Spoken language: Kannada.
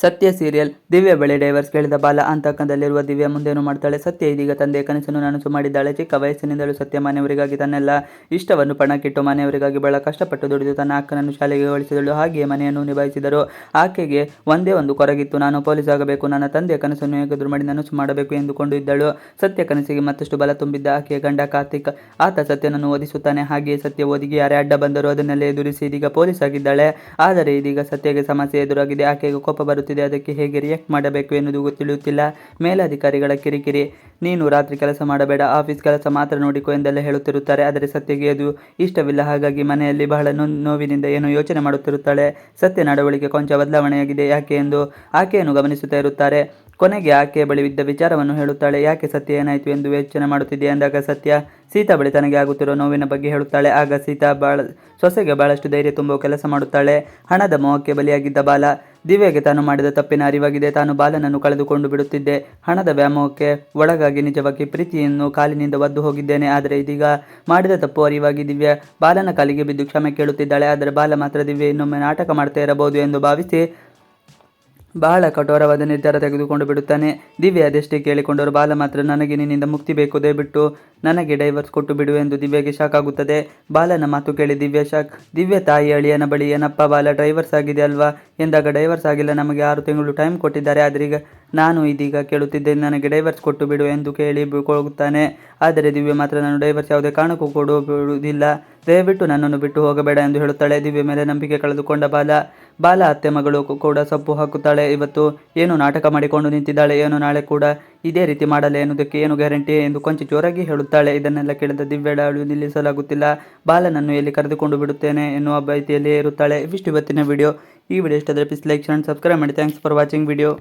ಸತ್ಯ ಸೀರಿಯಲ್. ದಿವ್ಯ ಬಳಿ ಡೈವರ್ಸ್ ಕೇಳಿದ ಬಾಲ ಆತಂಕದಲ್ಲಿರುವ ದಿವ್ಯ ಮುಂದೇನು ಮಾಡ್ತಾಳೆ? ಸತ್ಯ ಇದೀಗ ತಂದೆಯ ಕನಸನ್ನು ನನಸು ಮಾಡಿದ್ದಾಳೆ. ಚಿಕ್ಕ ವಯಸ್ಸಿನಿಂದಲೂ ಸತ್ಯ ಮನೆಯವರಿಗಾಗಿ ತನ್ನೆಲ್ಲ ಇಷ್ಟವನ್ನು ಪಣಕ್ಕಿಟ್ಟು ಮನೆಯವರಿಗಾಗಿ ಬಹಳ ಕಷ್ಟಪಟ್ಟು ದುಡಿದು ತನ್ನ ಅಕ್ಕನನ್ನು ಶಾಲೆಗೆ ಕಳಿಸಿದಳು. ಹಾಗೆಯೇ ಮನೆಯನ್ನು ನಿಭಾಯಿಸಿದರು. ಆಕೆಗೆ ಒಂದೇ ಒಂದು ಕೊರಗಿತ್ತು, ನಾನು ಪೊಲೀಸ್ ಆಗಬೇಕು, ನನ್ನ ತಂದೆಯ ಕನಸನ್ನು ಹೇಗಾದರೂ ಮಾಡಿ ನನಸು ಮಾಡಬೇಕು ಎಂದುಕೊಂಡು ಇದ್ದಳು. ಸತ್ಯ ಕನಸಿಗೆ ಮತ್ತಷ್ಟು ಬಲ ತುಂಬಿದ್ದ ಆಕೆಯ ಗಂಡ ಕಾರ್ತಿಕ್. ಆತ ಸತ್ಯನನ್ನು ಓದಿಸುತ್ತಾನೆ. ಹಾಗೆಯೇ ಸತ್ಯ ಓದಿಗೆ ಯಾರೇ ಅಡ್ಡ ಬಂದರೂ ಅದನ್ನೆಲ್ಲ ಎದುರಿಸಿ ಇದೀಗ ಪೊಲೀಸ್ ಆಗಿದ್ದಾಳೆ. ಆದರೆ ಇದೀಗ ಸತ್ಯಗೆ ಸಮಸ್ಯೆ ಎದುರಾಗಿದೆ. ಆಕೆಗೆ ಕೋಪ ಬರುತ್ತಿದೆ. ಅದಕ್ಕೆ ಹೇಗೆ ರಿಯಾಕ್ಟ್ ಮಾಡಬೇಕು ಎನ್ನುವುದು ತಿಳಿಯುತ್ತಿಲ್ಲ. ಮೇಲಧಿಕಾರಿಗಳ ಕಿರಿಕಿರಿ, ನೀನು ರಾತ್ರಿ ಕೆಲಸ ಮಾಡಬೇಡ, ಆಫೀಸ್ ಕೆಲಸ ಮಾತ್ರ ನೋಡಿಕೊ ಎಂದೆಲ್ಲ ಹೇಳುತ್ತಿರುತ್ತಾರೆ. ಆದರೆ ಸತ್ಯಗೆ ಅದು ಇಷ್ಟವಿಲ್ಲ. ಹಾಗಾಗಿ ಮನೆಯಲ್ಲಿ ಬಹಳ ನೋವಿನಿಂದ ಏನೋ ಯೋಚನೆ ಮಾಡುತ್ತಿರುತ್ತಾಳೆ. ಸತ್ಯ ನಡವಳಿಕೆ ಕೊಂಚ ಬದಲಾವಣೆಯಾಗಿದೆ ಯಾಕೆ ಎಂದು ಆಕೆಯನ್ನು ಗಮನಿಸುತ್ತಾ ಇರುತ್ತಾರೆ. ಕೊನೆಗೆ ಆಕೆಯ ಬಳಿ ಇದ್ದ ವಿಚಾರವನ್ನು ಹೇಳುತ್ತಾಳೆ. ಯಾಕೆ ಸತ್ಯ, ಏನಾಯಿತು ಎಂದು ಯೋಚನೆ ಮಾಡುತ್ತಿದೆ ಎಂದಾಗ ಸತ್ಯ ಸೀತಾ ಬಳಿ ತನಗೆ ಆಗುತ್ತಿರುವ ನೋವಿನ ಬಗ್ಗೆ ಹೇಳುತ್ತಾಳೆ. ಆಗ ಸೀತಾ ಸೊಸೆಗೆ ಬಹಳಷ್ಟು ಧೈರ್ಯ ತುಂಬುವ ಕೆಲಸ ಮಾಡುತ್ತಾಳೆ. ಹಣದ ಮೋಹಕ್ಕೆ ಬಲಿಯಾಗಿದ್ದ ಬಾಲ. ದಿವ್ಯಗೆ ತಾನು ಮಾಡಿದ ತಪ್ಪಿನ ಅರಿವಾಗಿದೆ. ತಾನು ಬಾಲನನ್ನು ಕಳೆದುಕೊಂಡು ಬಿಡುತ್ತಿದ್ದೆ. ಹಣದ ವ್ಯಾಮೋಹಕ್ಕೆ ಒಳಗಾಗಿ ನಿಜವಾಗಿ ಪ್ರೀತಿಯನ್ನು ಕಾಲಿನಿಂದ ಒದ್ದು ಹೋಗಿದ್ದೇನೆ. ಆದರೆ ಇದೀಗ ಮಾಡಿದ ತಪ್ಪು ಅರಿವಾಗಿ ದಿವ್ಯ ಬಾಲನ ಕಾಲಿಗೆ ಬಿದ್ದು ಕ್ಷಮೆ ಕೇಳುತ್ತಿದ್ದಾಳೆ. ಆದರೆ ಬಾಲ ಮಾತ್ರ ದಿವ್ಯ ಇನ್ನೊಮ್ಮೆ ನಾಟಕ ಮಾಡ್ತಾ ಇರಬಹುದು ಎಂದು ಭಾವಿಸಿ ಬಹಳ ಕಠೋರವಾದ ನಿರ್ಧಾರ ತೆಗೆದುಕೊಂಡು ಬಿಡುತ್ತಾನೆ. ದಿವ್ಯ ಅದೆಷ್ಟೇ ಕೇಳಿಕೊಂಡರು ಬಾಲ ಮಾತ್ರ ನನಗೆ ನಿನ್ನಿಂದ ಮುಕ್ತಿ ಬೇಕು, ದಯವಿಟ್ಟು ನನಗೆ ಡೈವರ್ಸ್ ಕೊಟ್ಟು ಬಿಡು ಎಂದು ದಿವ್ಯಗೆ ಶಾಕ್ ಆಗುತ್ತದೆ. ಬಾಲನ ಮಾತು ಕೇಳಿ ದಿವ್ಯ ಶಾಕ್. ದಿವ್ಯ ತಾಯಿ ಅಳಿಯನ ಬಳಿ, ಏನಪ್ಪ ಬಾಲ, ಡೈವರ್ಸ್ ಆಗಿದೆ ಅಲ್ವಾ ಎಂದಾಗ, ಡೈವರ್ಸ್ ಆಗಿಲ್ಲ, ನಮಗೆ 6 ತಿಂಗಳು ಟೈಮ್ ಕೊಟ್ಟಿದ್ದಾರೆ. ಆದರೆ ನಾನು ಇದೀಗ ಕೇಳುತ್ತಿದ್ದೇನೆ, ನನಗೆ ಡೈವರ್ಸ್ ಕೊಟ್ಟು ಬಿಡು ಎಂದು ಕೇಳಿ ಹೋಗುತ್ತಾನೆ. ಆದರೆ ದಿವ್ಯ ಮಾತ್ರ ನಾನು ಡೈವರ್ಸ್ ಯಾವುದೇ ಕಾರಣಕ್ಕೂ ಕೊಡುವುದಿಲ್ಲ, ದಯವಿಟ್ಟು ನನ್ನನ್ನು ಬಿಟ್ಟು ಹೋಗಬೇಡ ಎಂದು ಹೇಳುತ್ತಾಳೆ. ದಿವ್ಯ ಮೇಲೆ ನಂಬಿಕೆ ಕಳೆದುಕೊಂಡ ಬಾಲ ಅತ್ತೆ ಮಗಳು ಕೂಡ ಸೊಪ್ಪು ಹಾಕುತ್ತಾಳೆ. ಇವತ್ತು ಏನು ನಾಟಕ ಮಾಡಿಕೊಂಡು ನಿಂತಿದ್ದಾಳೆ, ಏನು ನಾಳೆ ಕೂಡ ಇದೇ ರೀತಿ ಮಾಡಲ್ಲ ಎನ್ನುವುದಕ್ಕೆ ಏನು ಗ್ಯಾರಂಟಿ ಎಂದು ಕೊಂಚ ಜೋರಾಗಿ ಹೇಳುತ್ತಾಳೆ. ಇದನ್ನೆಲ್ಲ ಕೇಳಿದ ದಿವ್ಯಳ ಅಳು ನಿಲ್ಲಿಸಲಾಗುತ್ತಿಲ್ಲ. ಬಾಲನನ್ನು ಎಲ್ಲಿ ಕರೆದುಕೊಂಡು ಬಿಡುತ್ತೇನೆ ಎನ್ನುವ ಭೀತಿಯಲ್ಲಿಯೇ ಇರುತ್ತಾಳೆ. ಇವಿಷ್ಟು ಇವತ್ತಿನ ವಿಡಿಯೋ. ಈ ವಿಡಿಯೋ ಇಷ್ಟ ಆದರೆ ಪ್ಲೀಸ್ ಲೈಕ್, ಶೇರ್, ಸಬ್ಸ್ಕ್ರೈಬ್ ಮಾಡಿ. Thanks for watching video.